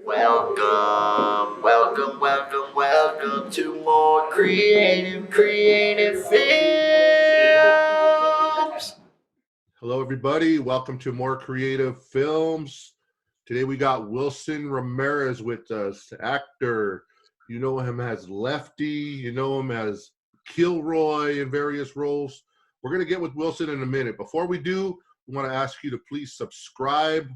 Welcome to more creative films. Hello, everybody. Welcome to More Creative Films. Today we got Wilson Ramirez with us, actor. You know him as Lefty. You know him as Kilroy in various roles. We're going to get with Wilson in a minute. Before we do, we want to ask you to please subscribe,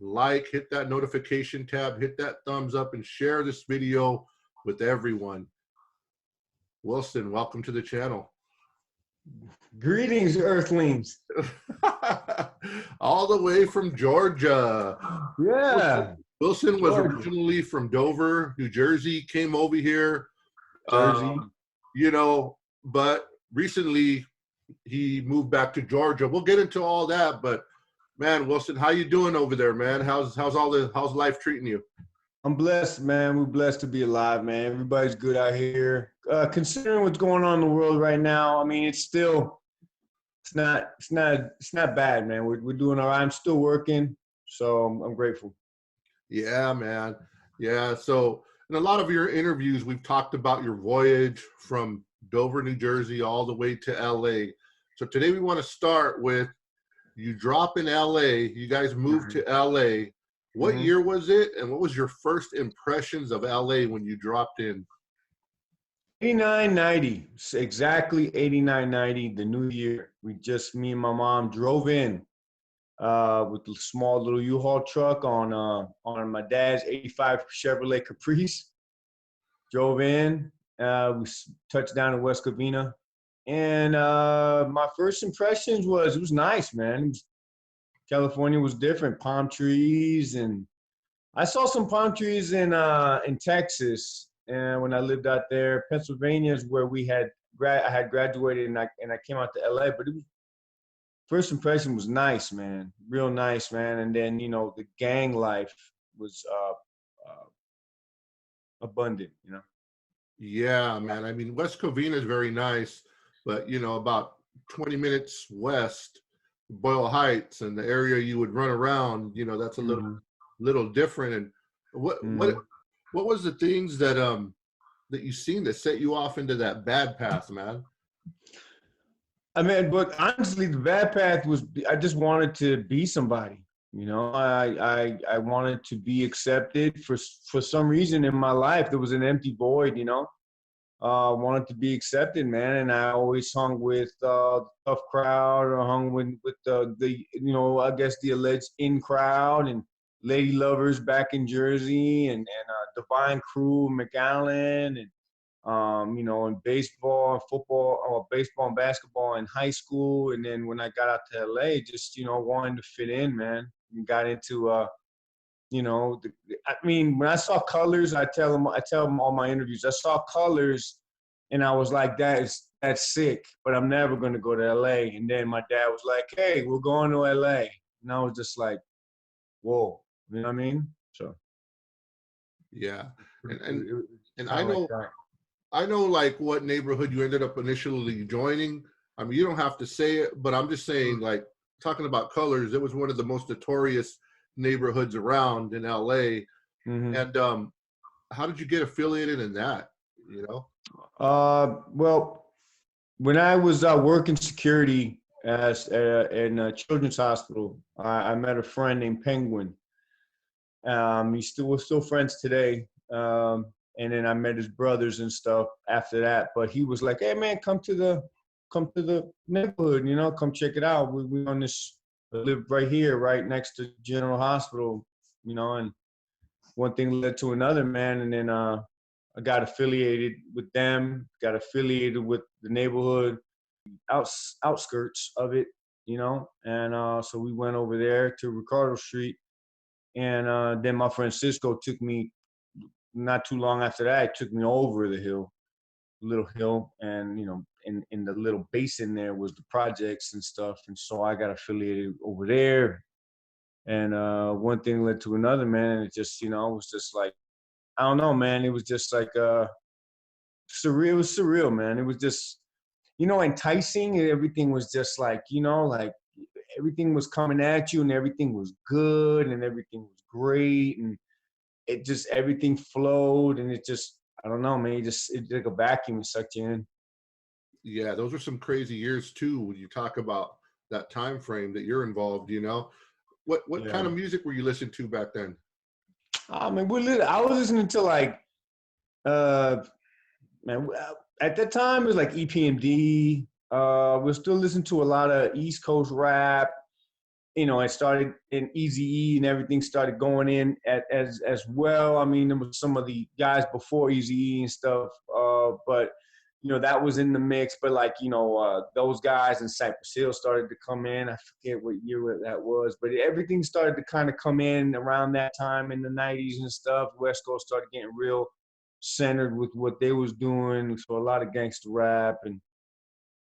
like, hit that notification tab, hit that thumbs up, and share this video with everyone. Wilson, welcome to the channel. Greetings, Earthlings. All the way from Georgia. Yeah. Wilson was originally from Dover, New Jersey, came over here, Jersey. But recently he moved back to Georgia. We'll get into all that, but man, Wilson, how you doing over there, man? How's life treating you? I'm blessed, man. We're blessed to be alive, man. Everybody's good out here. Considering what's going on in the world right now, I mean, it's not bad, man. We're doing all right. I'm still working, so I'm grateful. Yeah, man. Yeah. So in a lot of your interviews, we've talked about your voyage from Dover, New Jersey, all the way to LA. So today we want to start with you drop in LA. You guys moved to LA. What year was it, and what was your first impressions of LA when you dropped in? 89-90, exactly 89-90, the new year. Me and my mom drove in with a small little U-Haul truck on my dad's 85 Chevrolet Caprice. Drove in, we touched down in West Covina. And my first impressions was, it was nice, man. California was different, palm trees, and I saw some palm trees in Texas, and when I lived out there. Pennsylvania is where I had graduated, and I came out to LA. But first impression was nice, man, real nice, man. And then the gang life was abundant, Yeah, man. I mean, West Covina is very nice, but about 20 minutes west, Boyle Heights and the area you would run around, that's a little different. And what was the things that you seen that set you off into that bad path, man? I mean, but honestly, the bad path was, I just wanted to be somebody. I wanted to be accepted for some reason in my life. There was an empty void, wanted to be accepted, man. And I always hung with the tough crowd, or hung with the I guess the alleged in crowd, and lady lovers back in Jersey, and Divine Crew, McAllen, and in baseball and football, or baseball and basketball in high school. And then when I got out to LA, just wanting to fit in, man. And got into I mean, when I saw colors, I tell them all my interviews, I saw colors and I was like, that's sick, but I'm never going to go to LA. And then my dad was like, hey, we're going to LA. And I was just like, whoa, you know what I mean? So. Yeah. And I know like what neighborhood you ended up initially joining. I mean, you don't have to say it, but I'm just saying, like, talking about colors, it was one of the most notorious neighborhoods around in LA. And how did you get affiliated in that, Well, when I was working security in a children's hospital, I met a friend named Penguin. We're still friends today. And then I met his brothers and stuff after that. But he was like, hey man, come to the neighborhood, come check it out. We on this, live right here, right next to General Hospital, and one thing led to another, man. And then I got affiliated with them, got affiliated with the neighborhood, outskirts of it, and so we went over there to Ricardo Street. And then my friend Cisco took me, not too long after that, it took me over the little hill, and in the little basin there was the projects and stuff. And so I got affiliated over there, and one thing led to another, man. And it just was just like, I don't know, man, it was just like surreal. It was surreal, man. It was just enticing, and everything was just like, like everything was coming at you, and everything was good, and everything was great. And it just, everything flowed, and it just, I don't know, man, it's like a vacuum, it sucked you in. Yeah, those are some crazy years too. When you talk about that time frame that you're involved, you know, what kind of music were you listening to back then? I mean, I was listening to like, man, at that time it was like EPMD. We're still listening to a lot of East Coast rap. You know, it started in Eazy-E and everything started going in as well. I mean, there was some of the guys before Eazy-E and stuff, but you know, that was in the mix. But like, you know, those guys in Cypress Hill started to come in. I forget what year that was, but everything started to kind of come in around that time in the 90s and stuff. West Coast started getting real centered with what they was doing. So a lot of gangster rap, and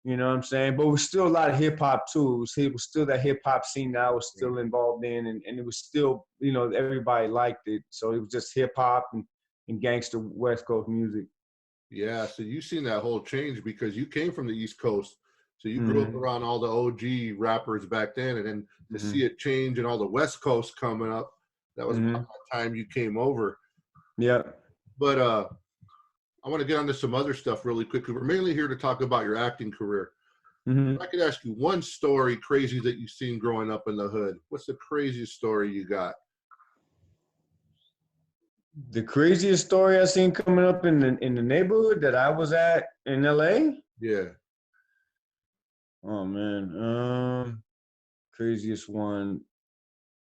you know what I'm saying? But it was still a lot of hip hop too. It was still that hip hop scene that I was still involved in, and it was still, you know, everybody liked it. So it was just hip hop and gangster West Coast music. Yeah, so you've seen that whole change because you came from the East Coast. So you grew up around all the OG rappers back then, and then to see it change and all the West Coast coming up, that was about the time you came over. Yeah. But I want to get onto some other stuff really quickly. We're mainly here to talk about your acting career. If I could ask you one story crazy that you've seen growing up in the hood, what's the craziest story you got? The craziest story I seen coming up in the neighborhood that I was at in LA? Yeah. Oh man. Craziest one.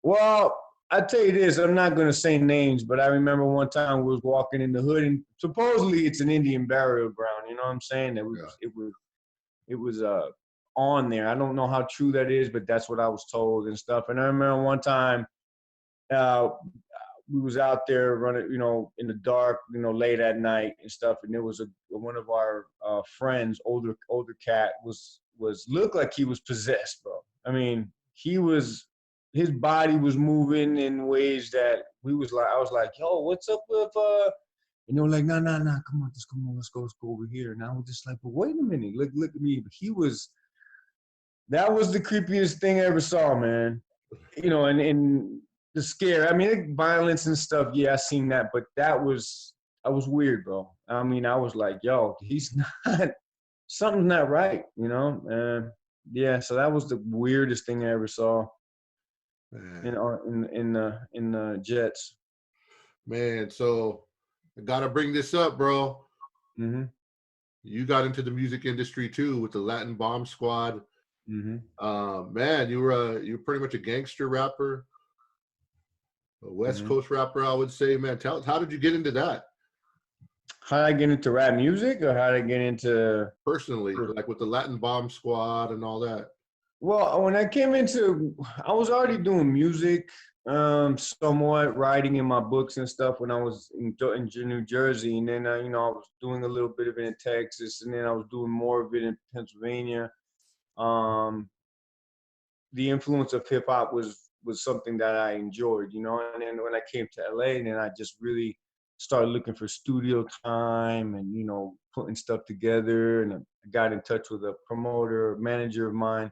Well, I tell you this, I'm not gonna say names, but I remember one time we was walking in the hood, and supposedly it's an Indian burial ground. You know what I'm saying? It was on there. I don't know how true that is, but that's what I was told and stuff. And I remember one time we was out there running, you know, in the dark, you know, late at night and stuff, and there was one of our friends, older cat, was looked like he was possessed, bro. I mean, his body was moving in ways that I was like, yo, what's up with and they were like, nah, come on, let's go over here. And I was just like, but wait a minute, look at me. But that was the creepiest thing I ever saw, man. You know, and the scare. I mean, violence and stuff. Yeah, I seen that, but that was weird, bro. I mean, I was like, yo, he's not. Something's not right, you know. Yeah, so that was the weirdest thing I ever saw in the Jets. Man, so I gotta bring this up, bro. You got into the music industry too with the Latin Bomb Squad. Man, you were pretty much a gangster rapper, a West Coast rapper, I would say. Man, tell us, how did you get into that? How did I get into rap music, or how did I get into personally, like with the Latin Bomb Squad and all that? Well, when I came into, I was already doing music, somewhat writing in my books and stuff when I was in New Jersey, and then you know, I was doing a little bit of it in Texas, and then I was doing more of it in Pennsylvania. The influence of hip hop was something that I enjoyed, you know. And then when I came to LA, then I just really started looking for studio time and, you know, putting stuff together. And I got in touch with a promoter, manager of mine,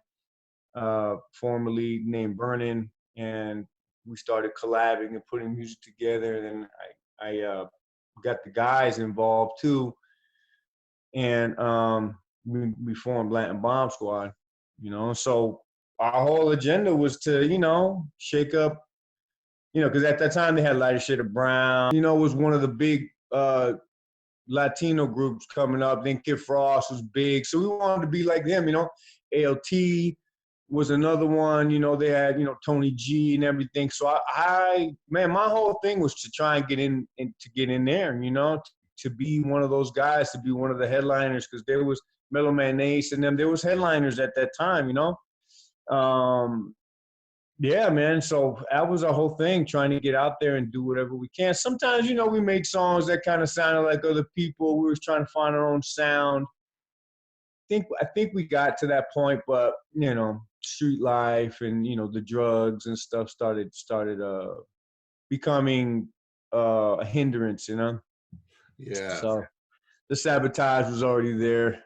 formerly named Vernon, and we started collabing and putting music together. And I got the guys involved too, and we formed Latin Bomb Squad, you know. So our whole agenda was to, you know, shake up, you know, because at that time they had Lighter Shade of Brown, you know, was one of the big Latino groups coming up. Then Kid Frost was big, so we wanted to be like them, you know. ALT was another one, you know. They had, you know, Tony G and everything. So man, my whole thing was to try and get in there, you know, to be one of those guys, to be one of the headliners, because there was Mellow Man Ace and them. There was headliners at that time, you know. Yeah, man. So that was our whole thing, trying to get out there and do whatever we can. Sometimes, you know, we made songs that kind of sounded like other people. We was trying to find our own sound. I think we got to that point, but, you know, street life and, you know, the drugs and stuff started becoming a hindrance, you know. Yeah. So the sabotage was already there.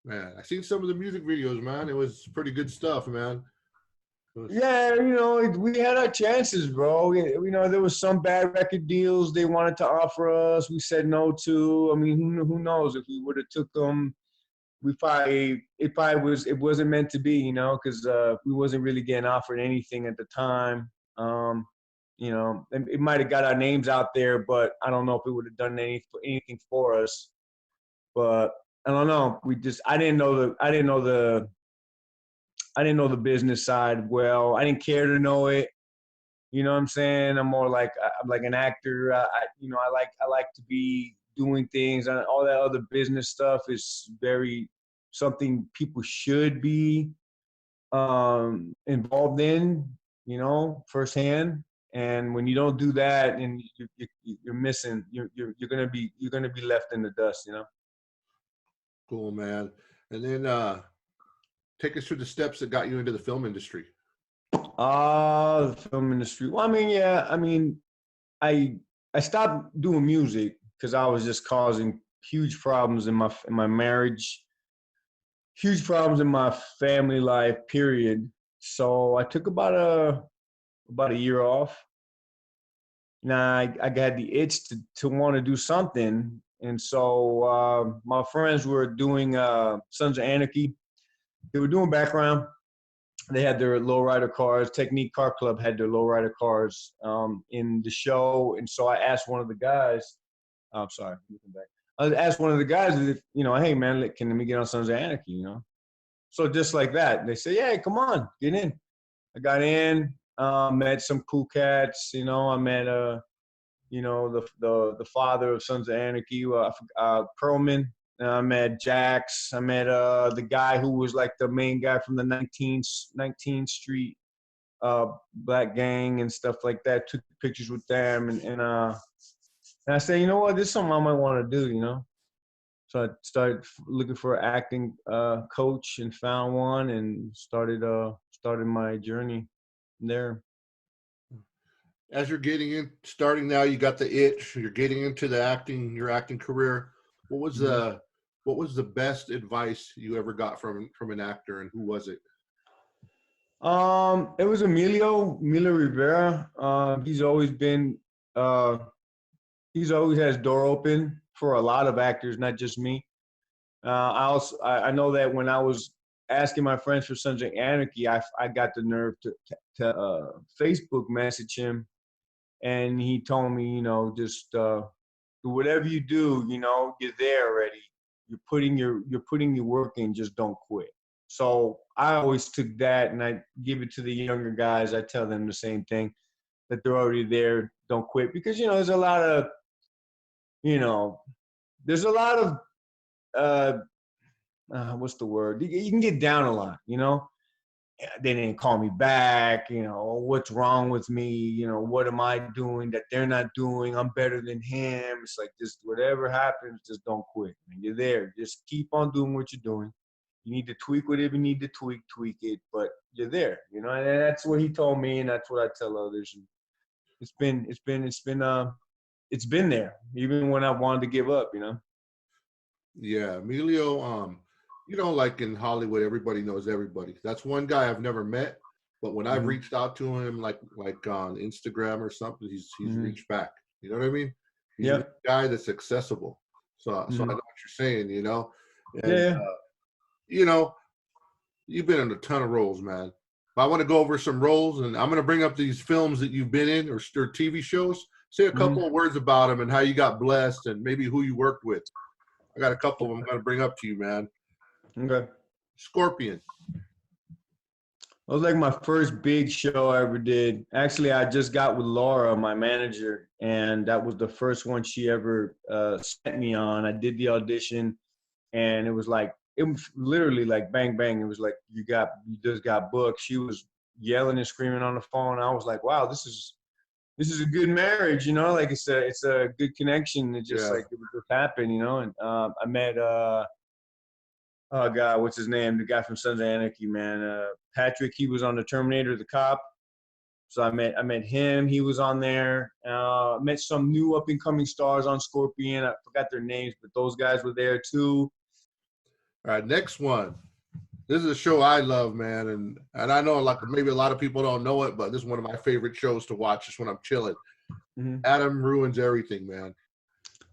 Man, I seen some of the music videos, man. It was pretty good stuff, man. Yeah, you know, we had our chances, bro. You know, there was some bad record deals they wanted to offer us. We said no to. I mean, who knows if we would have took them? It wasn't meant to be, you know, because we wasn't really getting offered anything at the time. You know, it might have got our names out there, but I don't know if it would have done anything for us. But I don't know. I didn't know the business side well. I didn't care to know it. You know what I'm saying? I'm like an actor. You know, I like to be doing things, and all that other business stuff is very something people should be involved in. You know, firsthand. And when you don't do that, and you're missing, you're gonna be left in the dust. You know. Cool, man. And then take us through the steps that got you into the film industry. The film industry. Well, I mean, yeah, I mean, I stopped doing music because I was just causing huge problems in my marriage, huge problems in my family life, period. So I took about a year off. Now I got the itch to want to do something, and so my friends were doing Sons of Anarchy. They were doing background. They had their lowrider cars. Technique Car Club had their lowrider cars in the show, and so I asked one of the guys. Oh, I'm sorry, looking back. I asked one of the guys, if, you know, hey man, let me get on Sons of Anarchy, you know? So just like that, they say, yeah, come on, get in. I got in, met some cool cats, you know. I met you know, the father of Sons of Anarchy, Perlman. I met Jax. I met the guy who was like the main guy from the 19th Street Black Gang and stuff like that. Took pictures with them, and I said, you know what, this is something I might want to do, you know. So I started looking for an acting coach and found one, and started my journey there. As you're starting now, you got the itch. You're getting into your acting career. What was the best advice you ever got from an actor, and who was it? It was Emilio Rivera. He's always has door open for a lot of actors, not just me. I know that when I was asking my friends for Sons of Anarchy, I got the nerve to Facebook message him, and he told me, you know, just whatever you do, you know, you're there already. You're putting your work in. Just don't quit. So I always took that, and I give it to the younger guys. I tell them the same thing, that they're already there. Don't quit, because, you know, there's a lot of what's the word? You can get down a lot, you know. They didn't call me back, you know, what's wrong with me, you know, what am I doing that they're not doing? I'm better than him. It's like, just whatever happens, just don't quit. Man. You're there. Just keep on doing what you're doing. You need to tweak whatever you need to tweak it, but you're there, you know. And that's what he told me, and that's what I tell others. And it's been there, even when I wanted to give up, you know. Yeah, Emilio, you know, like in Hollywood, everybody knows everybody. That's one guy I've never met, but when I've reached out to him, like on Instagram or something, he's reached back. You know what I mean? He's a guy that's accessible. So I know what you're saying, you know. And you know, you've been in a ton of roles, man. But I want to go over some roles, and I'm going to bring up these films that you've been in, or TV shows. Say a couple of words about them and how you got blessed, and maybe who you worked with. I got a couple of them I'm going to bring up to you, man. Okay. Scorpion. It was like my first big show I ever did. Actually, I just got with Laura, my manager, and that was the first one she ever sent me on. I did the audition, and it was literally like bang, bang. It was like, you just got booked. She was yelling and screaming on the phone. I was like, wow, this is a good marriage, you know, like it's a good connection. It just like, it would just happen, you know. And I met, oh God, what's his name? The guy from Sons of Anarchy, man. Patrick, he was on the Terminator, the cop. So I met him. He was on there. Met some new up and coming stars on Scorpion. I forgot their names, but those guys were there too. All right, next one. This is a show I love, man, and I know like maybe a lot of people don't know it, but this is one of my favorite shows to watch just when I'm chilling. Adam ruins everything, man.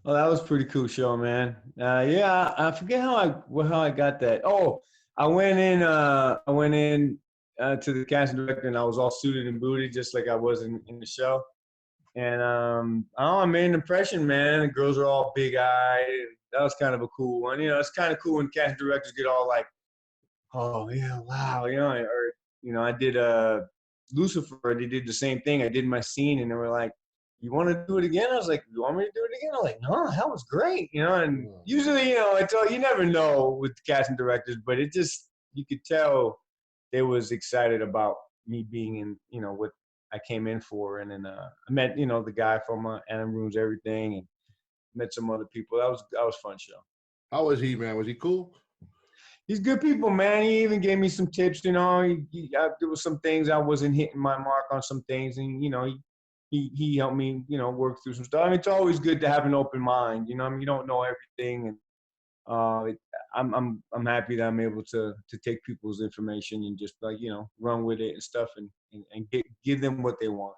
Oh, that was a pretty cool show, man. Yeah, I forget how I got that. Oh, I went in to the casting director, and I was all suited and booted, just like I was in the show. And I made an impression, man. The girls are all big-eyed. That was kind of a cool one. You know, it's kind of cool when casting directors get all like, "Oh yeah, wow," you know. Or I did Lucifer. They did the same thing. I did my scene, and they were like, "You want to do it again?" I was like, "You want me to do it again?" I was like, "No, that was great," you know. And usually, it's all, you never know with casting directors, but it just, you could tell they was excited about me being in, what I came in for. And then I met, the guy from Adam Ruins Everything, and met some other people. That was a fun show. How was he, man? Was he cool? He's good people, man. He even gave me some tips, there was some things I wasn't hitting my mark on, some things, and he helped me, work through some stuff. I mean, it's always good to have an open mind, I mean, you don't know everything, and I'm happy that I'm able to take people's information and just like, run with it and stuff, and give them what they want,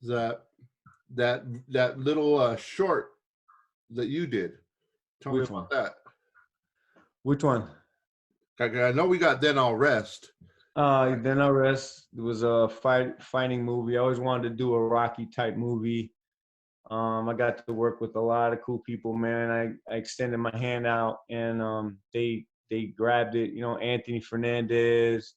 That little short that you did. Tell me about that. Which one? I know we got Then I'll Rest. Then I'll Rest. It was a fighting movie. I always wanted to do a Rocky type movie. I got to work with a lot of cool people, man. I extended my hand out, and they grabbed it. Anthony Fernandez,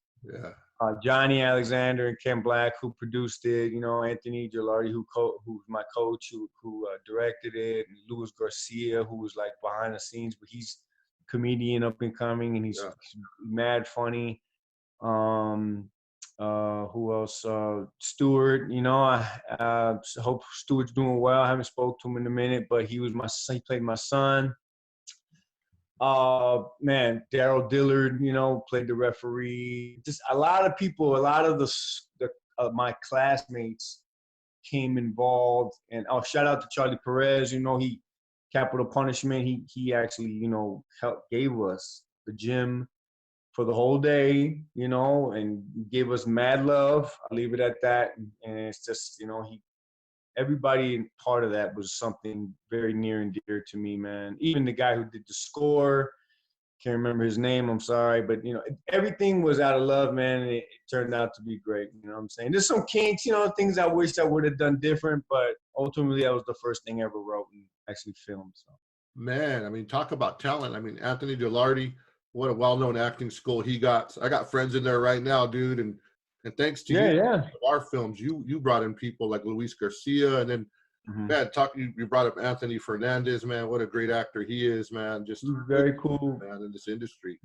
Johnny Alexander, and Ken Black, who produced it. Anthony Gilardi, who's my coach, who directed it, and Luis Garcia, who was like behind the scenes, but he's a comedian up and coming, and he's mad funny. Who else? Stewart. I hope Stewart's doing well. I haven't spoke to him in a minute, but he played my son. Man, Daryl Dillard, played the referee. Just a lot of people, a lot of my classmates came involved. And shout out to Charlie Perez. He Capital Punishment. He actually, gave us the gym for the whole day, and gave us mad love. I'll leave it at that. And it's just, everybody part of that was something very near and dear to me, man. Even the guy who did the score, can't remember his name, I'm sorry, but everything was out of love, man, and it turned out to be great. You know what I'm saying? There's some kinks, things I wish I would have done different, but ultimately that was the first thing I ever wrote and actually filmed. So, man, I mean, talk about talent. I mean, Anthony Gilardi, what a well-known acting school he got. I got friends in there right now, dude, and thanks to you, our films, you brought in people like Luis Garcia, and then man, you brought up Anthony Fernandez, man. What a great actor he is, man. Just very cool, man, in this industry.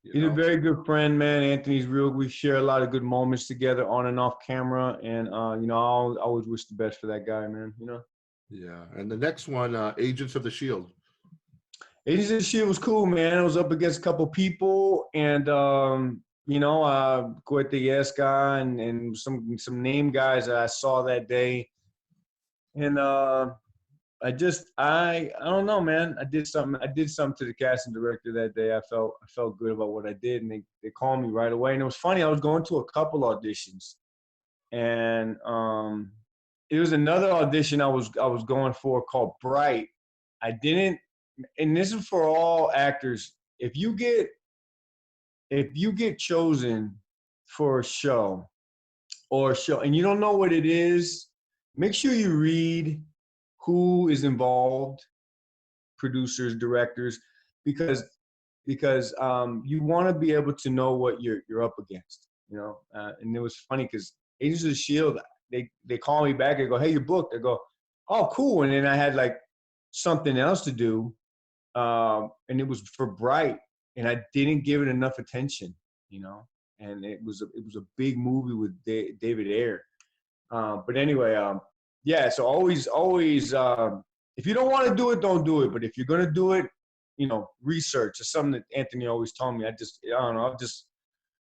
He's a very good friend, man. Anthony's real. We share a lot of good moments together on and off camera, and I always wish the best for that guy, man. Yeah, and the next one, Agents of the Shield. Agents of the Shield was cool, man. I was up against a couple people, and Gueteyesca and some name guys that I saw that day, and I don't know, man. I did something to the casting director that day. I felt good about what I did, and they called me right away. And it was funny. I was going to a couple auditions, and it was another audition I was going for called Bright. I didn't. And this is for all actors. If you get chosen for a show and you don't know what it is, make sure you read who is involved, producers, directors, because you want to be able to know what you're up against, and it was funny because Agents of the Shield, they call me back and go, "Hey, you're booked." I go, "Oh, cool." And then I had like something else to do. And it was for Bright, and I didn't give it enough attention, and it was a big movie with David Ayer. But anyway, so always, if you don't want to do it, don't do it. But if you're going to do it, research. It's something that Anthony always told me. I don't know, I've just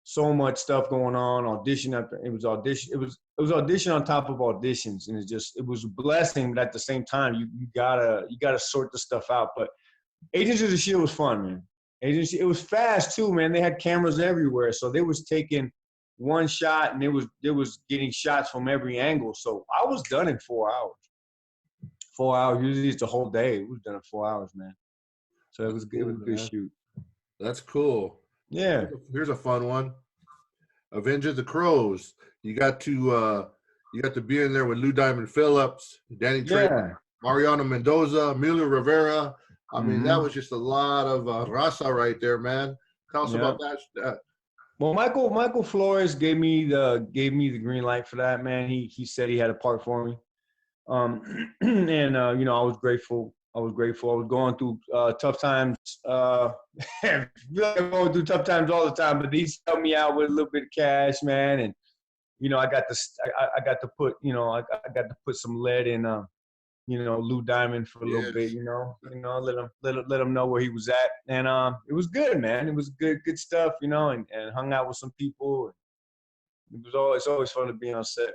so much stuff going on, audition after it was audition on top of auditions, and it was a blessing, but at the same time, you gotta sort the stuff out. But Agents of the Shield was fun, man. agency. It was fast too, man. They had cameras everywhere, so they was taking one shot and they was getting shots from every angle. So I was done in 4 hours. 4 hours. Usually it's a whole day. It was done in 4 hours, man. So it was Cool, it was a good man. shoot. That's cool. Yeah. Here's a fun one. Avenger the Crows. You got to be in there with Lou Diamond Phillips, Danny Trejo, Yeah. Mariano Mendoza, Emilio Rivera. I mean, that Mhm. was just a lot of raza right there, man. Tell us Yeah. about that. Well, Michael Flores gave me the green light for that, man. He said he had a part for me, and you know, I was grateful. I was going through tough times. I feel like I'm going through tough times all the time, but he's helped me out with a little bit of cash, man. And you know, I got to put I got to put some lead in you know, Lou Diamond for a little bit, Yes. you know, let him know where he was at. And it was good, man. It was good stuff, you know, and hung out with some people. It's always fun to be on set.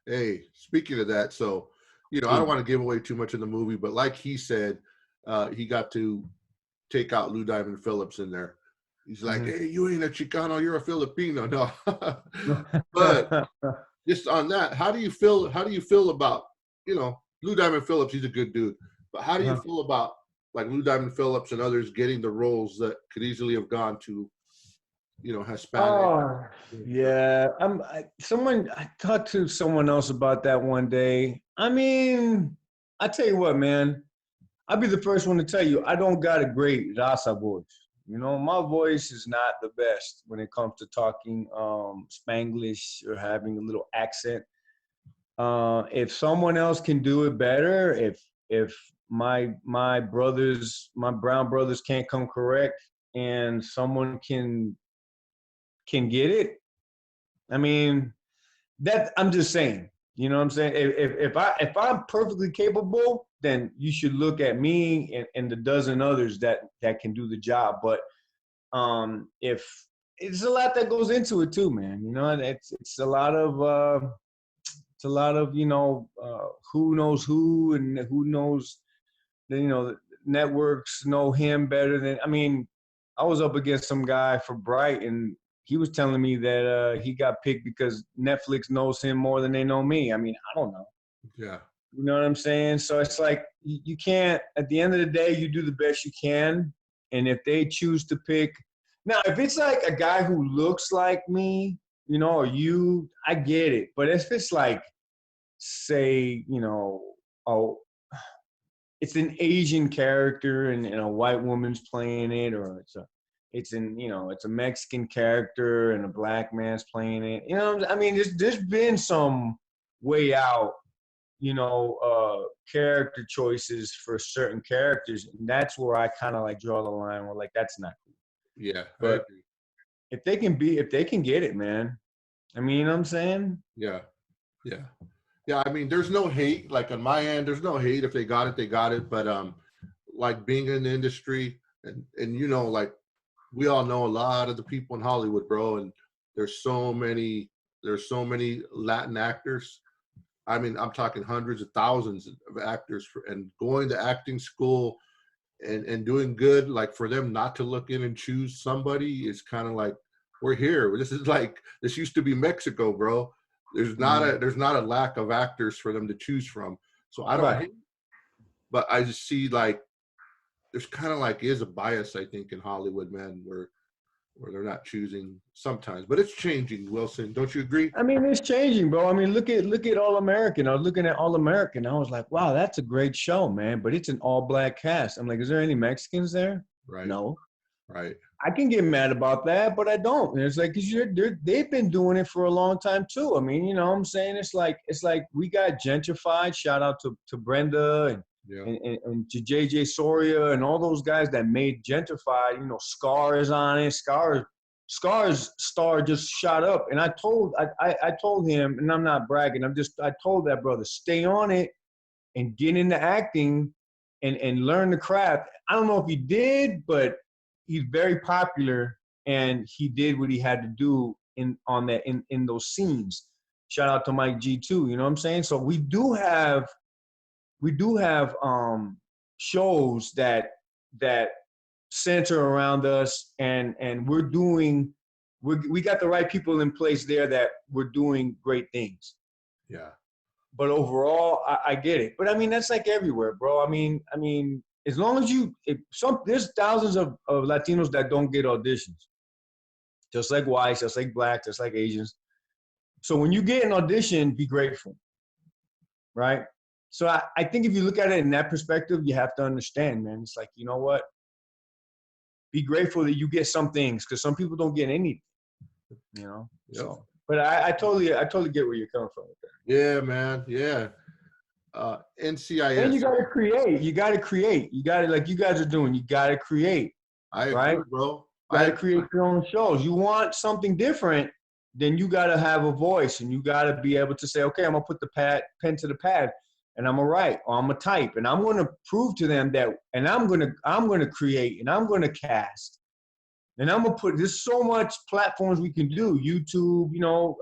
Hey, speaking of that, so, you know, I don't want to give away too much of the movie, but like he said, he got to take out Lou Diamond Phillips in there. He's like, hey, you ain't a Chicano, you're a Filipino. No. But just on that, how do you feel about, you know, Lou Diamond Phillips? He's a good dude, but how do you feel about like Lou Diamond Phillips and others getting the roles that could easily have gone to, you know, Hispanic? Oh, yeah. I talked to someone else about that one day. I mean, I tell you what, man, I'll be the first one to tell you, I don't got a great Rasa voice. You know, my voice is not the best when it comes to talking Spanglish or having a little accent. If someone else can do it better, if my brown brothers can't come correct and someone can get it, I mean, that I'm just saying. You know what I'm saying? If I'm perfectly capable, then you should look at me and the dozen others that can do the job. But if it's a lot that goes into it too, man. You know, it's a lot of you know who knows who and who knows. You know, networks know him better than. I mean, I was up against some guy for Bright, and he was telling me that he got picked because Netflix knows him more than they know me. I mean, I don't know. Yeah. You know what I'm saying? So it's like you can't. At the end of the day, you do the best you can, and if they choose to pick, now if it's like a guy who looks like me, you know, or you, I get it. But if it's like, say, you know, oh, it's an Asian character and a white woman's playing it, or it's a Mexican character and a black man's playing it. You know, I mean, there's been some way out, you know, character choices for certain characters, and that's where I kind of like draw the line where like that's not cool. Yeah. But if they can get it, man. I mean, you know what I'm saying? Yeah. Yeah. Yeah, I mean, there's no hate. Like on my end, there's no hate. If they got it, they got it. But like being in the industry and you know, like we all know a lot of the people in Hollywood, bro, and there's so many Latin actors. I mean, I'm talking hundreds of thousands of actors and going to acting school and doing good. Like for them not to look in and choose somebody is kind of like, we're here. This used to be Mexico, bro. There's not a lack of actors for them to choose from. So I don't hate, but I just see like there's kind of like is a bias, I think, in Hollywood, man, where they're not choosing sometimes. But it's changing, Wilson. Don't you agree? I mean, it's changing, bro. I mean, look at All American. I was looking at All American. I was like, wow, that's a great show, man. But it's an all black cast. I'm like, is there any Mexicans there? Right. No. Right. I can get mad about that, but I don't. And it's like, cause they've been doing it for a long time too. I mean, you know what I'm saying? It's like we got gentrified. Shout out to Brenda and to JJ Soria and all those guys that made gentrified. You know, Scar is on it. Scar's star just shot up. And I told him, and I'm not bragging, I told that brother, stay on it and get into acting and learn the craft. I don't know if he did, but he's very popular and he did what he had to do in those scenes. Shout out to Mike G too, you know what I'm saying? So we do have shows that center around us, and we got the right people in place there that we're doing great things. Yeah. But overall, I get it. But I mean, that's like everywhere, bro. I mean, as long as there's thousands of Latinos that don't get auditions, just like whites, just like blacks, just like Asians. So when you get an audition, be grateful, right? So I think if you look at it in that perspective, you have to understand, man. It's like, you know what? Be grateful that you get some things, because some people don't get anything, you know? Yep. So, but I totally get where you're coming from with that. Yeah, man. Yeah. NCIS. And you gotta create. You gotta, like you guys are doing, you gotta create. I agree, right? bro. You gotta create your own shows. You want something different, then you gotta have a voice, and you gotta be able to say, okay, I'm gonna put the pen to the pad, and I'm gonna write, or I'm gonna type, and I'm gonna prove to them that, and I'm gonna create, and I'm gonna cast, and I'm gonna put. There's so much platforms we can do. YouTube, you know,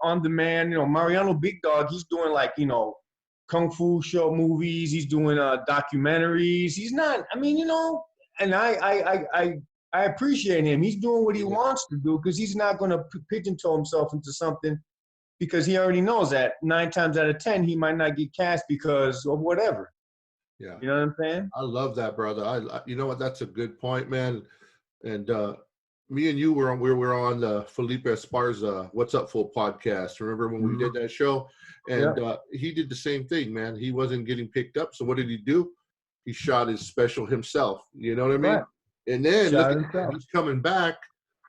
on demand. You know, Mariano Big Dog, he's doing like, you know, kung fu show movies. He's doing documentaries. He's not. I mean, you know, and I appreciate him. He's doing what he wants to do, because he's not going to pigeonhole himself into something, because he already knows that 9 times out of 10 he might not get cast because of whatever. Yeah. You know what I'm saying? I love that, brother. You know what? That's a good point, man. And me and you were on the Felipe Esparza What's Up Fool podcast. Remember when we did that show? And he did the same thing, man. He wasn't getting picked up. So what did he do? He shot his special himself. You know what I mean? Right. And then Shot look at, he's coming back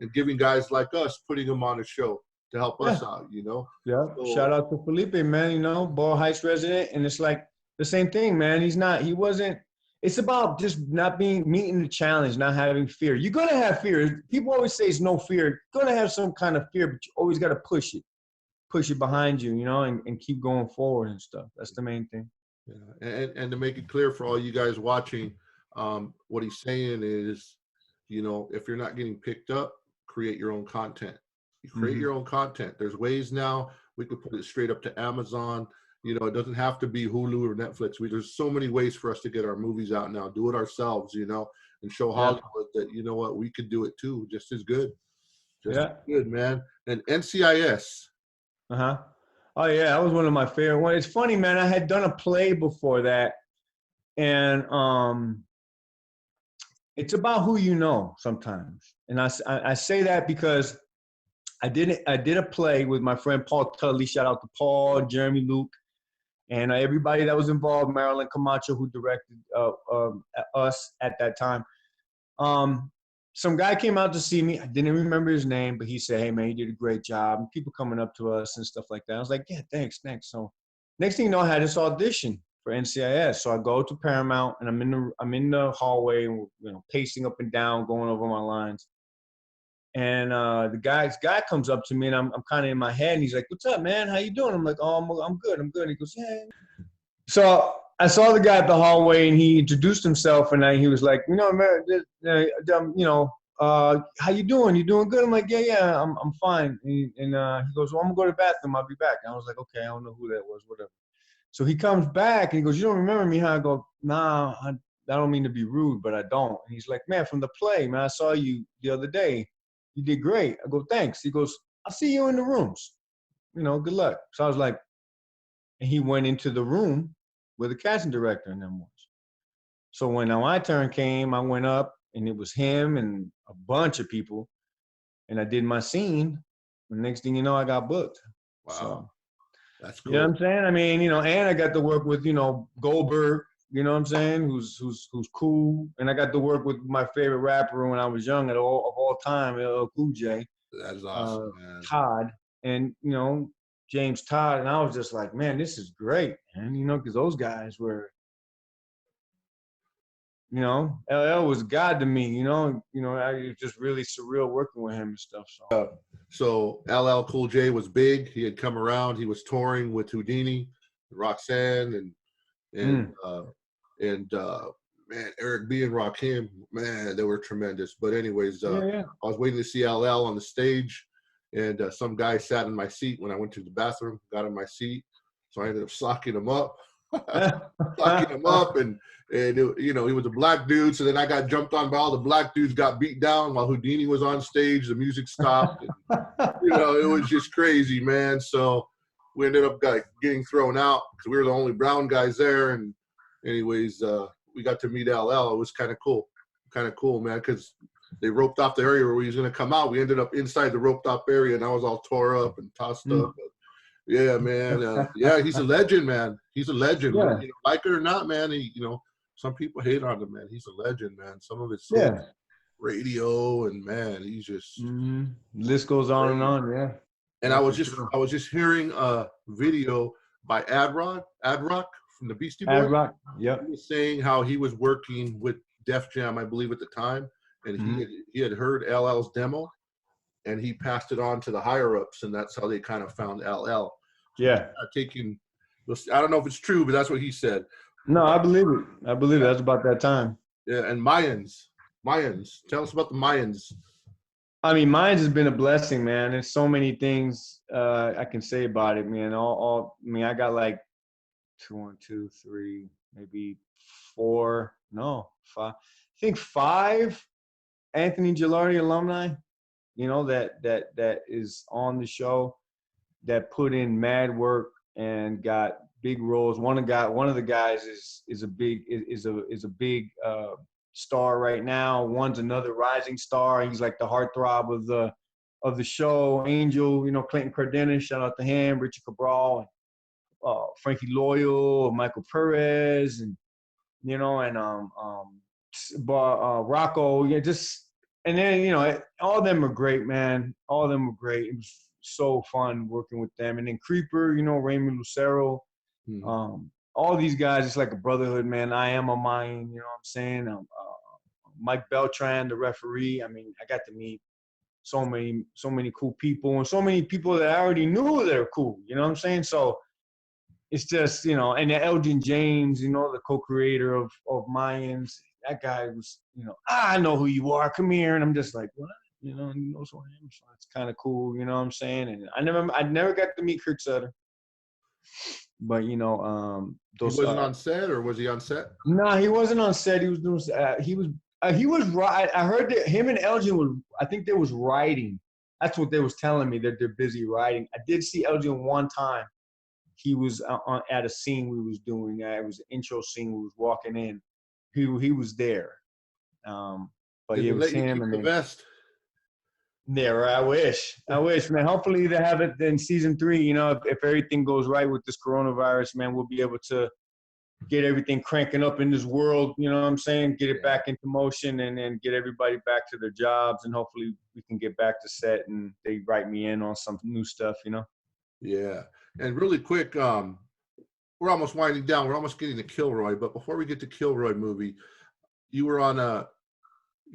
and giving guys like us, putting them on a show to help us out, you know? Yeah. So, shout out to Felipe, man, you know, Ball Heights resident. And it's like the same thing, man. It's about just not meeting the challenge, not having fear. You're going to have fear. People always say it's no fear. You're going to have some kind of fear, but you always got to push it behind you, you know, and keep going forward and stuff. That's the main thing. Yeah. And to make it clear for all you guys watching, what he's saying is, you know, if you're not getting picked up, create your own content. You create your own content. There's ways now. We could put it straight up to Amazon. You know, it doesn't have to be Hulu or Netflix. There's so many ways for us to get our movies out now. Do it ourselves, you know, and show Hollywood that, you know what, we could do it too, just as good. Just as good, man. And NCIS. Oh yeah, that was one of my favorite ones. It's funny, man. I had done a play before that, and it's about who you know sometimes. And I say that because I did a play with my friend Paul Tully. Shout out to Paul, Jeremy Luke, and everybody that was involved. Marilyn Camacho, who directed us at that time. Some guy came out to see me. I didn't remember his name, but he said, "Hey man, you did a great job." And people coming up to us and stuff like that. I was like, "Yeah, thanks." So next thing you know, I had this audition for NCIS. So I go to Paramount, and I'm in the hallway, you know, pacing up and down, going over my lines. And the guy comes up to me, and I'm kind of in my head, and he's like, "What's up, man? How you doing?" I'm like, "Oh, I'm good. I'm good." He goes, "Yeah." So I saw the guy at the hallway, and he introduced himself, and he was like, "You know, man, you know, how you doing? You doing good?" I'm like, "Yeah, I'm fine." And he goes, "Well, I'm gonna go to the bathroom. I'll be back." And I was like, "Okay, I don't know who that was, whatever." So he comes back, and he goes, "You don't remember me, huh?" I go, "Nah, I don't mean to be rude, but I don't." And he's like, "Man, from the play, man, I saw you the other day. You did great." I go, "Thanks." He goes, "I'll see you in the rooms. You know, good luck." So I was like, and he went into the room where the casting director and them was. So when my turn came, I went up, and it was him and a bunch of people, and I did my scene. The next thing you know, I got booked. Wow. So, That's cool. you know what I'm saying? I mean, you know, and I got to work with, you know, Goldberg, you know what I'm saying, who's cool. And I got to work with my favorite rapper when I was young of all time, LL Cool J. That's awesome, man. Todd, and, you know, James Todd. And I was just like, man, this is great, man, you know, because those guys were, you know, LL was God to me, you know, it was just really surreal working with him and stuff. So LL Cool J was big. He had come around. He was touring with Houdini, Roxanne, and man, Eric B and Rakim, man, they were tremendous. But anyways, I was waiting to see LL on the stage, and some guy sat in my seat when I went to the bathroom, got in my seat. So I ended up socking him up. Fucking him up, and you know, he was a black dude. So then I got jumped on by all the black dudes, got beat down while Houdini was on stage. The music stopped. And, you know, it was just crazy, man. So we ended up getting thrown out because we were the only brown guys there. And anyways, we got to meet LL. It was kind of cool, man, because they roped off the area where he was going to come out. We ended up inside the roped off area, and I was all tore up and tossed up. But yeah, man. Yeah, he's a legend, man. He's a legend. Yeah. You know, like it or not, man. You know, some people hate on him, man. He's a legend, man. Some of it's radio, and man, he's just list goes on and on. Yeah. And I was just hearing a video by Ad Rock from the Beastie Boys. Ad Rock, yep. He was saying how he was working with Def Jam, I believe, at the time, and he had heard LL's demo, and he passed it on to the higher ups, and that's how they kind of found LL. Yeah. I don't know if it's true, but that's what he said. No, I believe it. That's about that time. Yeah, and Mayans. Tell us about the Mayans. I mean, Mayans has been a blessing, man. There's so many things I can say about it, man. I mean, I got like 5. I think 5 Anthony Gilardi alumni, you know, that is on the show, that put in mad work and got big roles. One of the guys is a big star right now. One's another rising star. He's like the heartthrob of the show. Angel, you know, Clayton Cardenas, shout out to him. Richard Cabral, Frankie Loyal, Michael Perez, and you know, and Rocco. Yeah, and then you know, all of them are great, man. All of them were great. It was so fun working with them. And then Creeper, you know, Raymond Lucero. All these guys, it's like a brotherhood, man. I am a Mayan, you know what I'm saying? Mike Beltran, the referee. I mean, I got to meet so many cool people, and so many people that I already knew that are cool, you know what I'm saying? So it's just, you know, and Elgin James, you know, the co-creator of Mayans, that guy was, you know, I know who you are, come here. And I'm just like, what? You know, he knows who I am. So it's kind of cool, you know what I'm saying? And I never got to meet Kurt Sutter. But you know, he wasn't on set, or was he on set? No, he wasn't on set. He was doing. He was right. I heard that him and Elgin was. I think they was writing. That's what they was telling me, that they're busy writing. I did see Elgin one time. He was at a scene we was doing. It was an intro scene. We was walking in. He was there. But it was him and the best. Yeah, right. I wish, man. Hopefully they have it in season 3. You know, if everything goes right with this coronavirus, man, we'll be able to get everything cranking up in this world. You know what I'm saying? Get it back into motion, and then get everybody back to their jobs, and hopefully we can get back to set and they write me in on some new stuff. You know? Yeah. And really quick, we're almost winding down. We're almost getting to Kilroy, but before we get to Kilroy movie, you were on a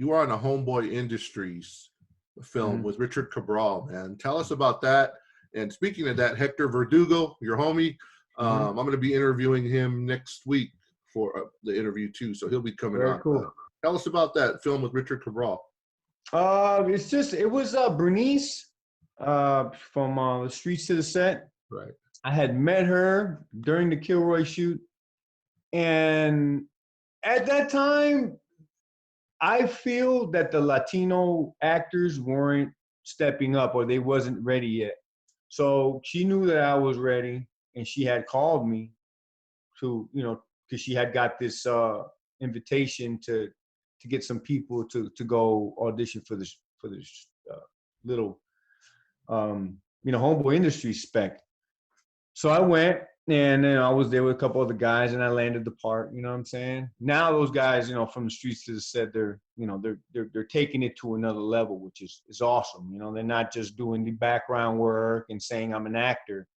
Homeboy Industries film with Richard Cabral, man. Tell us about that. And speaking of that, Hector Verdugo, your homie, I'm going to be interviewing him next week for the interview too, so he'll be coming on. Cool. Tell us about that film with Richard Cabral. It was Bernice from the Streets to the Set. Right. I had met her during the Kilroy shoot, and at that time, I feel that the Latino actors weren't stepping up, or they wasn't ready yet. So she knew that I was ready, and she had called me to, you know, because she had got this invitation to get some people to go audition for this little you know, Homeboy Industries spec. So I went, and then I was there with a couple other guys, and I landed the part. You know what I'm saying? Now those guys, you know, from the Streets to the Set, they're taking it to another level, which is awesome. You know, they're not just doing the background work and saying I'm an actor.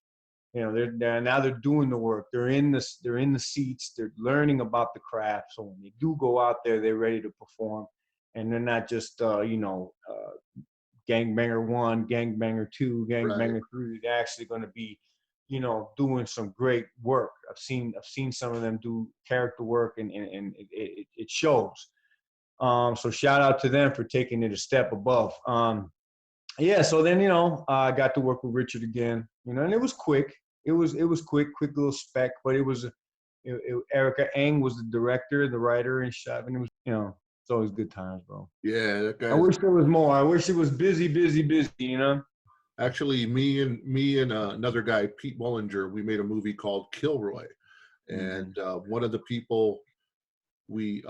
You know, they're doing the work. They're in the seats. They're learning about the craft. So when they do go out there, they're ready to perform, and they're not just Gangbanger 1, Gangbanger 2, Gangbanger 3. They're actually going to be, you know, doing some great work. I've seen some of them do character work, and it shows. So shout out to them for taking it a step above. Yeah. So then, you know, I got to work with Richard again, you know, and it was quick. It was quick little spec, but it was Erica Eng was the director, the writer, and shot. And it was, you know, it's always good times, bro. Yeah, that I guy's wish there was more. I wish it was busy, you know? actually me and another guy, Pete Mullinger, we made a movie called Kilroy. And one of the people we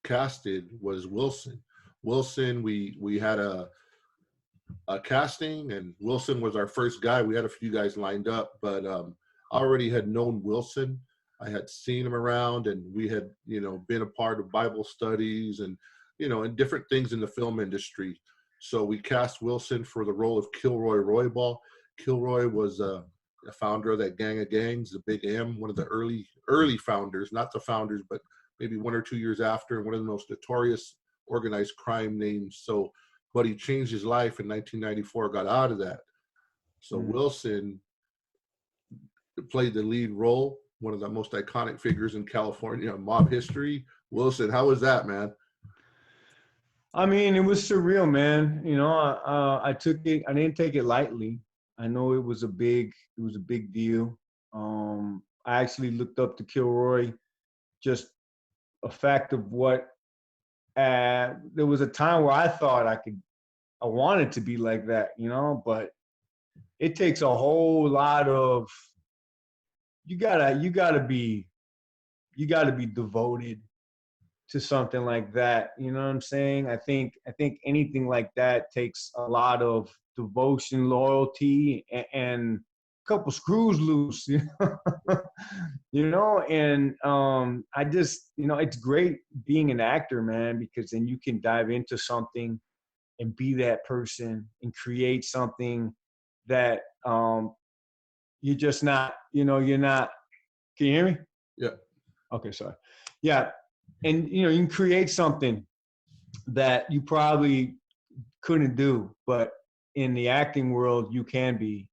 casted was Wilson. Wilson, we had a casting, and Wilson was our first guy. We had a few guys lined up, but I already had known Wilson. I had seen him around, and we had, you know, been a part of Bible studies and, you know, and different things in the film industry. So we cast Wilson for the role of Kilroy Roybal. Kilroy was a founder of that gang of gangs, the Big M, one of the early founders, not the founders, but maybe 1 or 2 years after, and one of the most notorious organized crime names. So, but he changed his life in 1994, got out of that. So Wilson played the lead role, one of the most iconic figures in California mob history. Wilson, how was that, man? I mean, it was surreal, man. You know, I took it. I didn't take it lightly. I know it was a big deal. I actually looked up to Kilroy, just a fact of what. There was a time where I thought I wanted to be like that, you know, but it takes a whole lot of. You gotta be devoted to something like that. You know what I'm saying? I think anything like that takes a lot of devotion, loyalty, and a couple screws loose, you know? You know, and I just, you know, it's great being an actor, man, because then you can dive into something and be that person and create something that you're just not, you know, you're not. Can you hear me? Yeah. Okay, sorry. Yeah. And, you know, you can create something that you probably couldn't do, but in the acting world, you can be.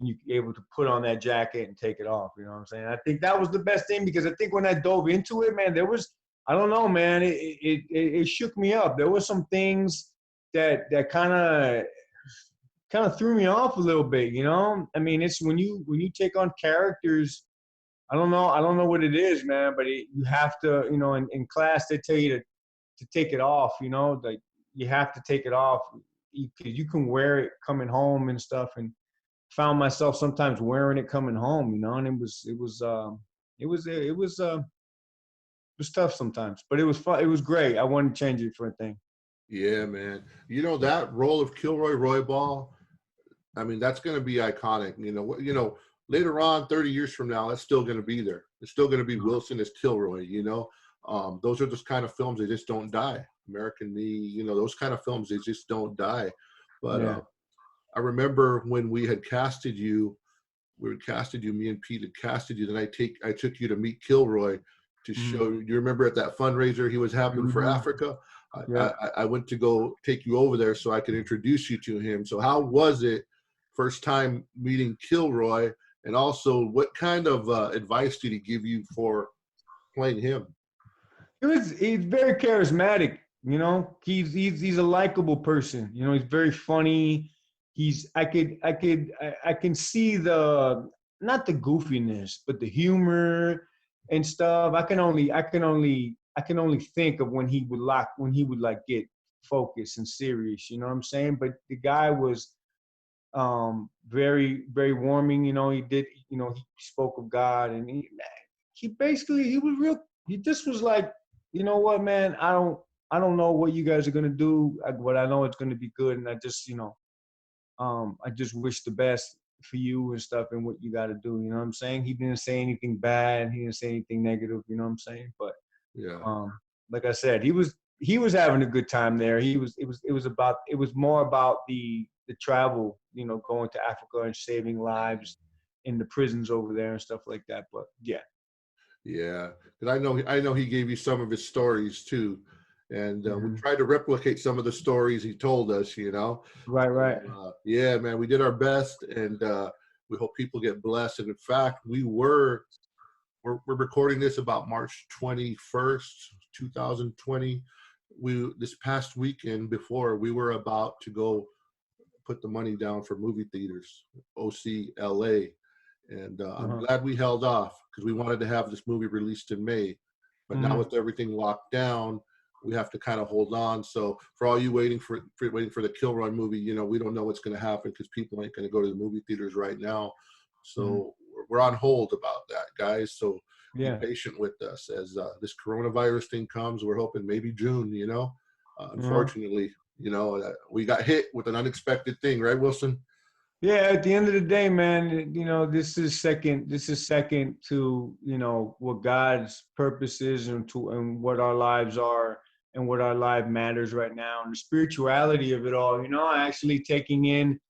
You're able to put on that jacket and take it off. You know what I'm saying? I think that was the best thing, because I think when I dove into it, man, there was, I don't know, man, it shook me up. There were some things that kind of threw me off a little bit, you know? I mean, it's when you take on characters, I don't know what it is, man, but you have to, you know, in class, they tell you to take it off, you know, like you have to take it off. You can wear it coming home and stuff, and found myself sometimes wearing it coming home, you know, and it was tough sometimes, but it was fun. It was great. I wouldn't change it for a thing. Yeah, man. You know, that role of Kilroy Roybal, I mean, that's going to be iconic. You know, later on, 30 years from now, that's still going to be there. It's still going to be Wilson as Kilroy, you know. Those are those kind of films, they just don't die. American Me, you know, those kind of films, they just don't die. But Yeah. I remember when we had casted you, me and Pete had casted you, then I took you to meet Kilroy to show, you remember at that fundraiser he was having for Africa? Yeah. I went to go take you over there so I could introduce you to him. So how was it first time meeting Kilroy, and also what kind of advice did he give you for playing him? He's very charismatic, you know. He's a likable person, you know. He's very funny. I can see not the goofiness, but the humor and stuff. I can only think of when he would like get focused and serious, you know what I'm saying? But the guy was very, very warming, you know. He spoke of God, and he basically, he was real. He just was like, you know what, man, I don't know what you guys are gonna do, but I know it's gonna be good, and I just, you know, I just wish the best for you and stuff and what you got to do. You know what I'm saying? He didn't say anything bad. He didn't say anything negative. You know what I'm saying? But Yeah. like I said, he was having a good time there. It was more about the travel, you know, going to Africa and saving lives in the prisons over there and stuff like that. But yeah. Yeah, because I know he gave you some of his stories too, and we Mhm. tried to replicate some of the stories he told us. You know, Right. yeah, man, we did our best, and we hope people get blessed. And in fact, we're recording this about March 21st, 2020. This past weekend before, we were about to go put the money down for movie theaters, OC LA. And I'm glad we held off because we wanted to have this movie released in May. But now with everything locked down, we have to kind of hold on. So for all you waiting for the Kilroy movie, you know, we don't know what's going to happen because people ain't going to go to the movie theaters right now. So we're on hold about that, guys. So be patient with us as this coronavirus thing comes. We're hoping maybe June, you know. Unfortunately, you know, we got hit with an unexpected thing, right, Wilson? Yeah, at the end of the day, man, you know, this is second to, you know, what God's purpose is and what our lives are and what our life matters right now and the spirituality of it all, you know, actually taking in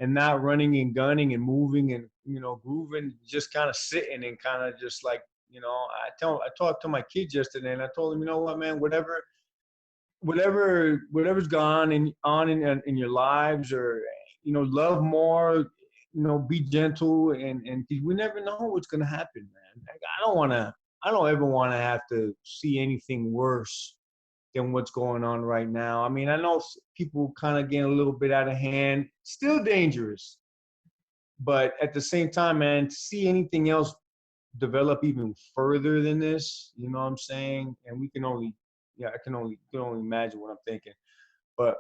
and not running and gunning and moving and, you know, grooving, just kind of sitting and kind of just like, you know, I talked to my kids yesterday and I told them, you know what, man, whatever's gone on in your lives, or you know, love more, you know, be gentle, and we never know what's gonna happen, man. Like, I don't ever want to have to see anything worse than what's going on right now. I mean, I know people kind of getting a little bit out of hand, still dangerous, but at the same time, man, to see anything else develop even further than this, you know what I'm saying? And we can only, I can only imagine what I'm thinking. But,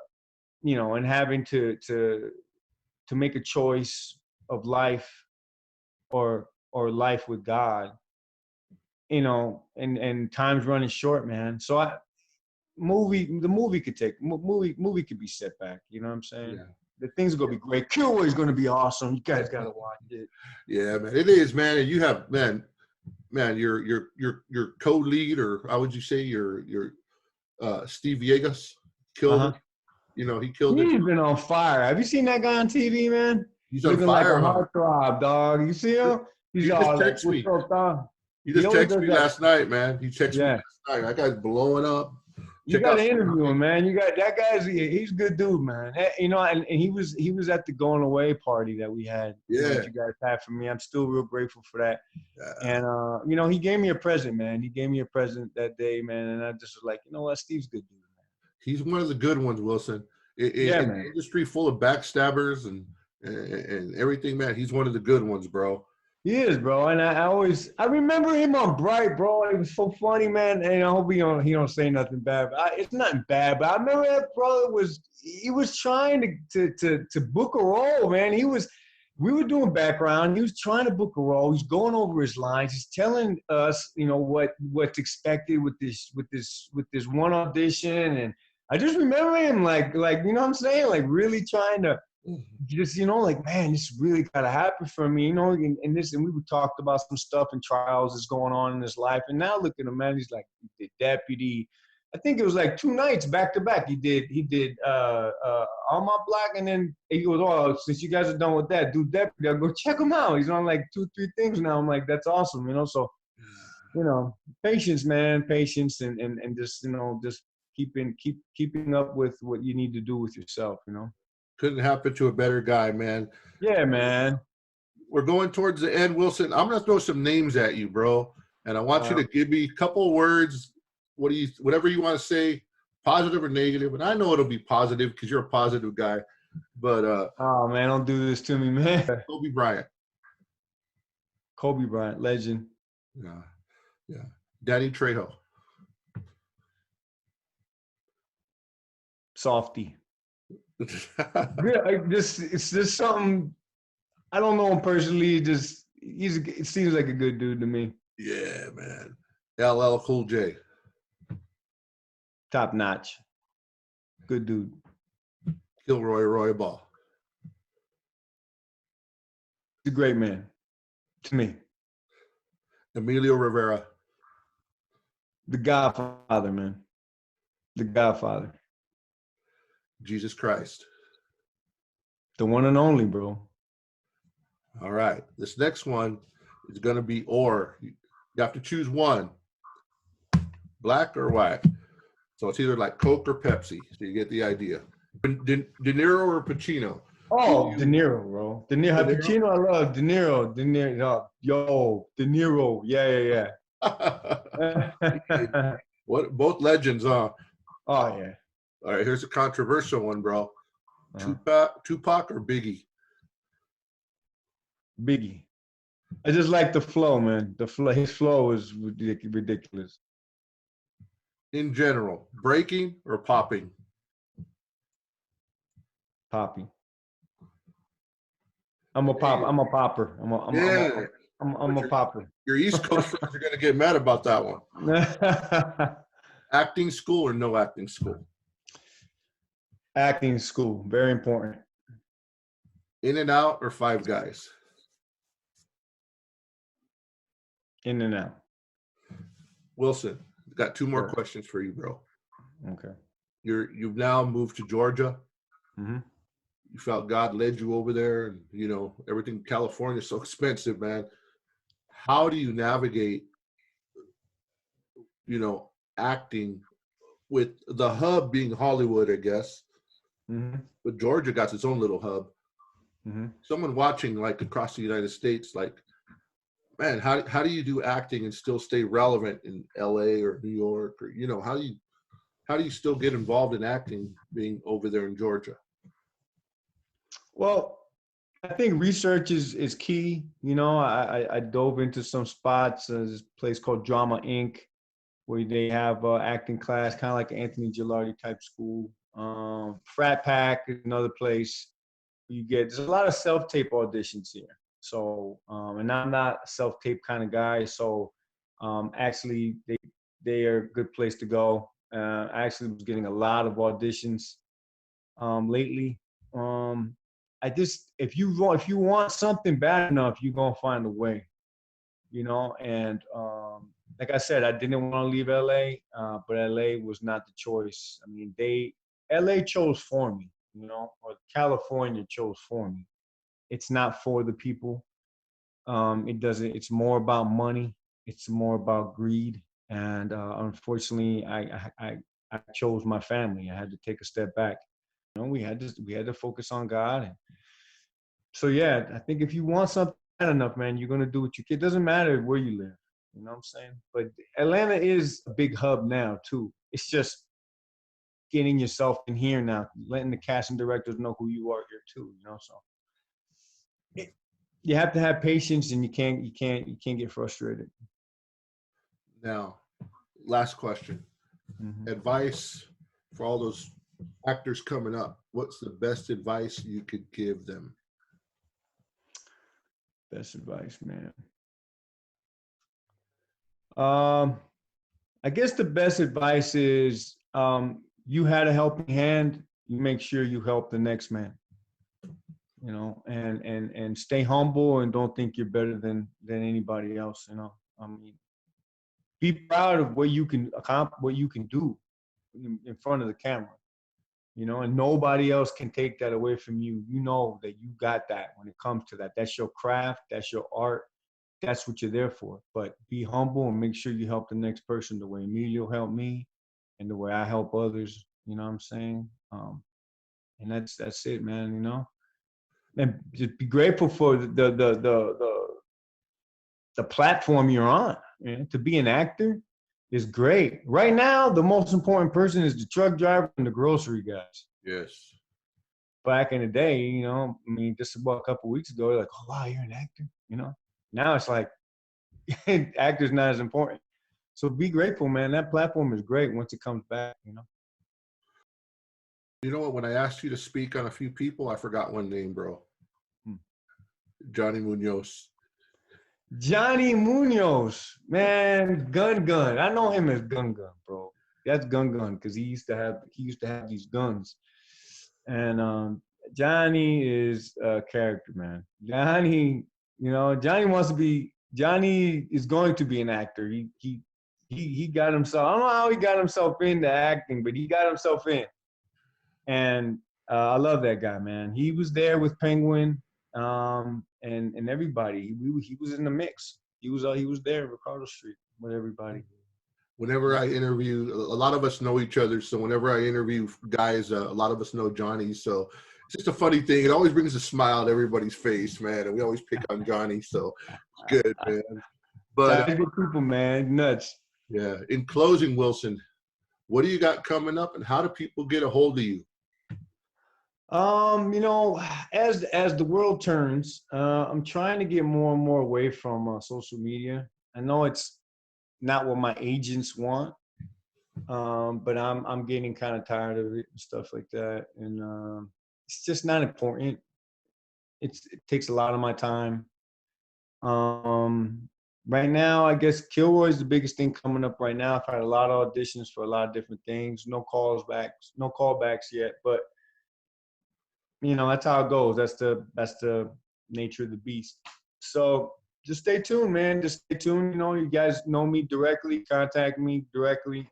you know, and having to make a choice of life or life with God, you know, and time's running short, man. So the movie could be set back, you know what I'm saying? Yeah. The thing's gonna be great. Kilroy's gonna be awesome. You guys gotta watch it. Yeah, man, it is, man. And you have, man, your co-lead, or how would you say your Steve Villegas killed it. You know, he killed it. He's been on fire. Have you seen that guy on TV, man? He's on looking fire. like a heartthrob, dog. You see him? He's all like, what's up, dog? He just texted me last night, man. He texted me last night. That guy's blowing up. You got to interview him, man. You got that guy's. He's a good dude, man. You know, and he was at the going away party that we had. Yeah, you know, that you guys had for me. I'm still real grateful for that. And you know, he gave me a present, man. He gave me a present that day, man. And I just was like, you know what, Steve's a good dude, man. He's one of the good ones, Wilson. In an industry full of backstabbers and everything, man, he's one of the good ones, bro. He is, bro. And I remember him on Bright, bro. It was so funny, man. And I hope he don't say nothing bad. But it's nothing bad. But I remember that brother was trying to book a role, man. We were doing background. He was trying to book a role. He's going over his lines. He's telling us, you know, what's expected with this one audition. And I just remember him like you know what I'm saying, like really trying to just, you know, like, man, this really gotta happen for me, you know. And we talked about some stuff and trials that's going on in his life. And now look at him, man. He's like, he did deputy. I think it was like 2 nights back to back. He did On My Block, and then he goes, oh, since you guys are done with that, do deputy. I'll go check him out. He's on like 2-3 things now. I'm like, that's awesome, you know. So, you know, patience, man, patience, and just, you know, just keeping up with what you need to do with yourself, you know. Couldn't happen to a better guy, man. Yeah, man. We're going towards the end, Wilson. I'm gonna throw some names at you, bro, and I want you to give me a couple words. Whatever you want to say, positive or negative. And I know it'll be positive because you're a positive guy. But oh man, don't do this to me, man. Kobe Bryant. Kobe Bryant, legend. Yeah. Danny Trejo. Softy. It's just something. I don't know him personally. It seems like a good dude to me. Yeah, man. LL Cool J. Top notch. Good dude. Kilroy Roybal. He's a great man to me. Emilio Rivera. The Godfather, man. The Godfather. Jesus Christ. The one and only, bro. All right. This next one is going to be or. You have to choose one. Black or white. So it's either like Coke or Pepsi. So you get the idea. De Niro or Pacino? Oh, De Niro, bro. De Niro. Pacino, I love. De Niro. De Niro. Yo, De Niro. Yeah. What? Both legends, huh? Oh, yeah. All right, here's a controversial one, bro. Tupac or Biggie? Biggie. I just like the flow, man. The flow, his flow is ridiculous. In general, breaking or popping? Poppy. I'm a pop. I'm a popper. Yeah. I'm a popper. Your East Coast friends are going to get mad about that one. Acting school or no acting school? Acting school, very important. In and Out or Five Guys? In and out. Wilson, got two more Sure. questions for you, bro. Okay. You've now moved to Georgia. Mm-hmm. You felt God led you over there, and you know everything in California is so expensive, man. How do you navigate, you know, acting with the hub being Hollywood, I guess, Mm-hmm. but Georgia got its own little hub. Mm-hmm. Someone watching like across the United States, like, man, how do you do acting and still stay relevant in LA or New York, or you know, how do you still get involved in acting being over there in Georgia? Well, I think research is key. You know, I dove into some spots. There's a place called Drama Inc., where they have acting class, kind of like Anthony Gilardi type school. Frat Pack is another place. You get there's a lot of self-tape auditions here. So, and I'm not a self-tape kind of guy. So, actually, they are a good place to go. I actually was getting a lot of auditions lately. I just if you want something bad enough, you're gonna find a way, you know. And like I said, I didn't want to leave LA, but LA was not the choice. I mean, LA chose for me, you know, or California chose for me. It's not for the people. It doesn't. It's more about money. It's more about greed. And unfortunately, I chose my family. I had to take a step back. You know, we had to focus on God. And so yeah, I think if you want something bad enough, man, you're gonna do what you can. It doesn't matter where you live. You know what I'm saying? But Atlanta is a big hub now too. It's just getting yourself in here now, letting the casting directors know who you are here too. You know, so you have to have patience, and you can't get frustrated. Now, last question. Mm-hmm. Advice for all those actors coming up. What's the best advice you could give them? Best advice, man. I guess the best advice is you had a helping hand, you make sure you help the next man. You know, and stay humble and don't think you're better than anybody else. You know, I mean, be proud of what you can accomplish, what you can do in front of the camera. You know, and nobody else can take that away from you. You know that you got that when it comes to that. That's your craft. That's your art. That's what you're there for. But be humble and make sure you help the next person the way Emilio helped me and the way I help others. You know what I'm saying? And that's it, man. You know, and just be grateful for the platform you're on. You know? To be an actor is great. Right now, the most important person is the truck driver and the grocery guys. Yes. Back in the day, you know, I mean, just about a couple of weeks ago, they're like, oh, wow, you're an actor, you know? Now it's like, actor's not as important. So be grateful, man. That platform is great once it comes back, you know? You know what? When I asked you to speak on a few people, I forgot one name, bro. Johnny Munoz. Johnny Munoz, man, Gun. I know him as Gun, bro. That's Gun because he used to have these guns. And Johnny is a character, man. Johnny, you know, Johnny is going to be an actor. He got himself, I don't know how he got himself into acting, but he got himself in. And I love that guy, man. He was there with Penguin and everybody. He was in the mix. He was there in Ricardo Street with everybody. Whenever I interview, a lot of us know each other. So whenever I interview guys, a lot of us know Johnny. So it's just a funny thing. It always brings a smile to everybody's face, man. And we always pick on Johnny. So it's good, man. But good people, man. Nuts. yeah. In closing, Wilson, what do you got coming up, and how do people get a hold of you? You know, as the world turns, I'm trying to get more and more away from social media. I know it's not what my agents want, but I'm getting kind of tired of it and stuff like that, and it's just not important. It takes a lot of my time. Um, right now, I guess Kilroy is the biggest thing coming up right now. I've had a lot of auditions for a lot of different things. No callbacks yet, but you know, that's how it goes. That's the nature of the beast. So just stay tuned, man. Just stay tuned. You know, you guys know me directly. Contact me directly.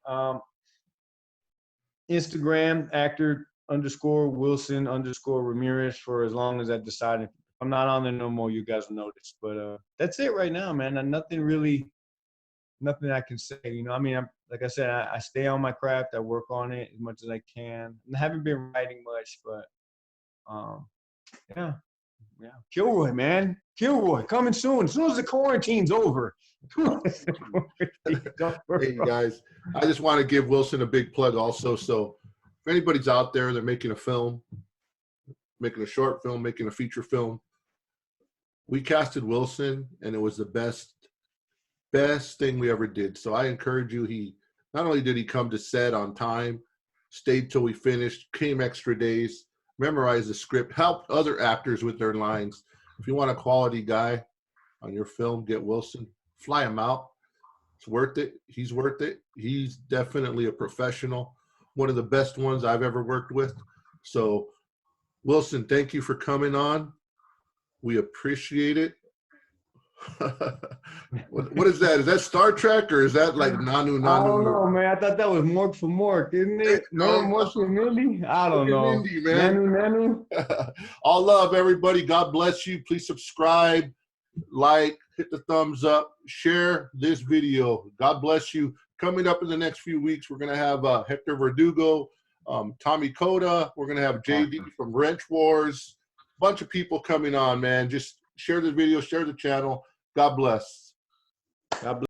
Instagram, actor_Wilson_Ramirez for as long as I decide. If I'm not on there no more, you guys will notice. But that's it right now, man. Nothing I can say. You know, I mean, like I said, I stay on my craft. I work on it as much as I can. I haven't been writing much, but yeah. Kilroy, man. Kilroy, coming soon. As soon as the quarantine's over. Hey guys, I just want to give Wilson a big plug also. So if anybody's out there, they're making a film, making a short film, making a feature film, we casted Wilson and it was the best thing we ever did. So I encourage you. He not only did he come to set on time, stayed till we finished, came extra days, memorized the script, helped other actors with their lines. If you want a quality guy on your film, get Wilson, fly him out. It's worth it. He's worth it. He's definitely a professional, one of the best ones I've ever worked with. So Wilson, thank you for coming on. We appreciate it. What is that? Is that Star Trek or is that like Nanu Nanu? I don't know, man. I thought that was Mork for Mork, isn't it? Remember Mork and Mindy? I don't know. Mindy, man. Nanu. All love, everybody. God bless you. Please subscribe, like, hit the thumbs up, share this video. God bless you. Coming up in the next few weeks, we're going to have Hector Verdugo, Tommy Coda. We're going to have JD from Wrench Wars. Bunch of people coming on, man. Just share the video, share the channel. God bless. God bless.